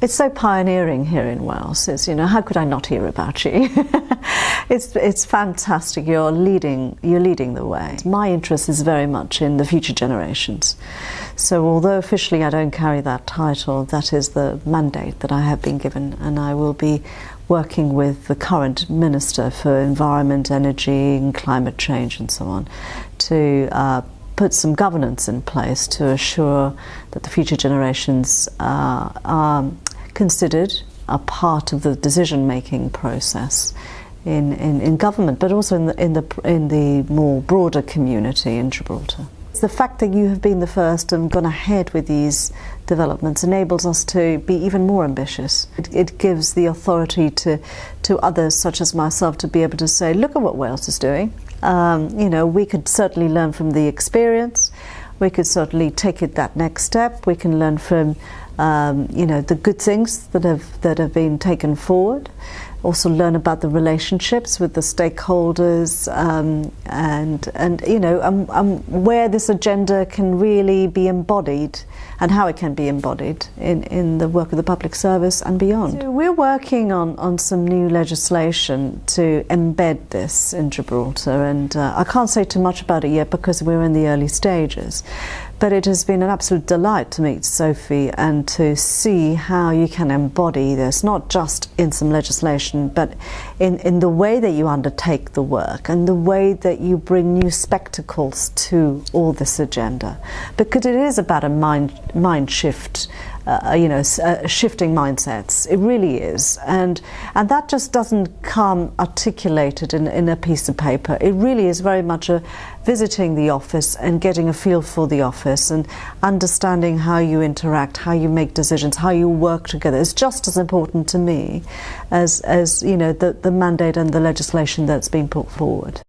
It's so pioneering here in Wales. It's, how could I not hear about you? It's fantastic. You're leading the way. My interest is very much in the future generations. So although officially I don't carry that title, that is the mandate that I have been given, and I will be working with the current Minister for Environment, Energy and Climate Change and so on to put some governance in place to assure that the future generations are considered a part of the decision-making process in government, but also in the more broader community in Gibraltar. The fact that you have been the first and gone ahead with these developments enables us to be even more ambitious. It gives the authority to others, such as myself, to be able to say, look at what Wales is doing. We could certainly learn from the experience. We could certainly take it that next step. We can learn from the good things that have been taken forward. Also learn about the relationships with the stakeholders and where this agenda can really be embodied and how it can be embodied in the work of the public service and beyond. So we're working on some new legislation to embed this in Gibraltar, and I can't say too much about it yet because we're in the early stages. But it has been an absolute delight to meet Sophie and to see how you can embody this, not just in some legislation, but in the way that you undertake the work and the way that you bring new spectacles to all this agenda. Because it is about a mind shift, shifting mindsets. It really is. And that just doesn't come articulated in a piece of paper. It really is very much a visiting the office and getting a feel for the office and understanding how you interact, how you make decisions, how you work together. It's just as important to me as the mandate and the legislation that's being put forward.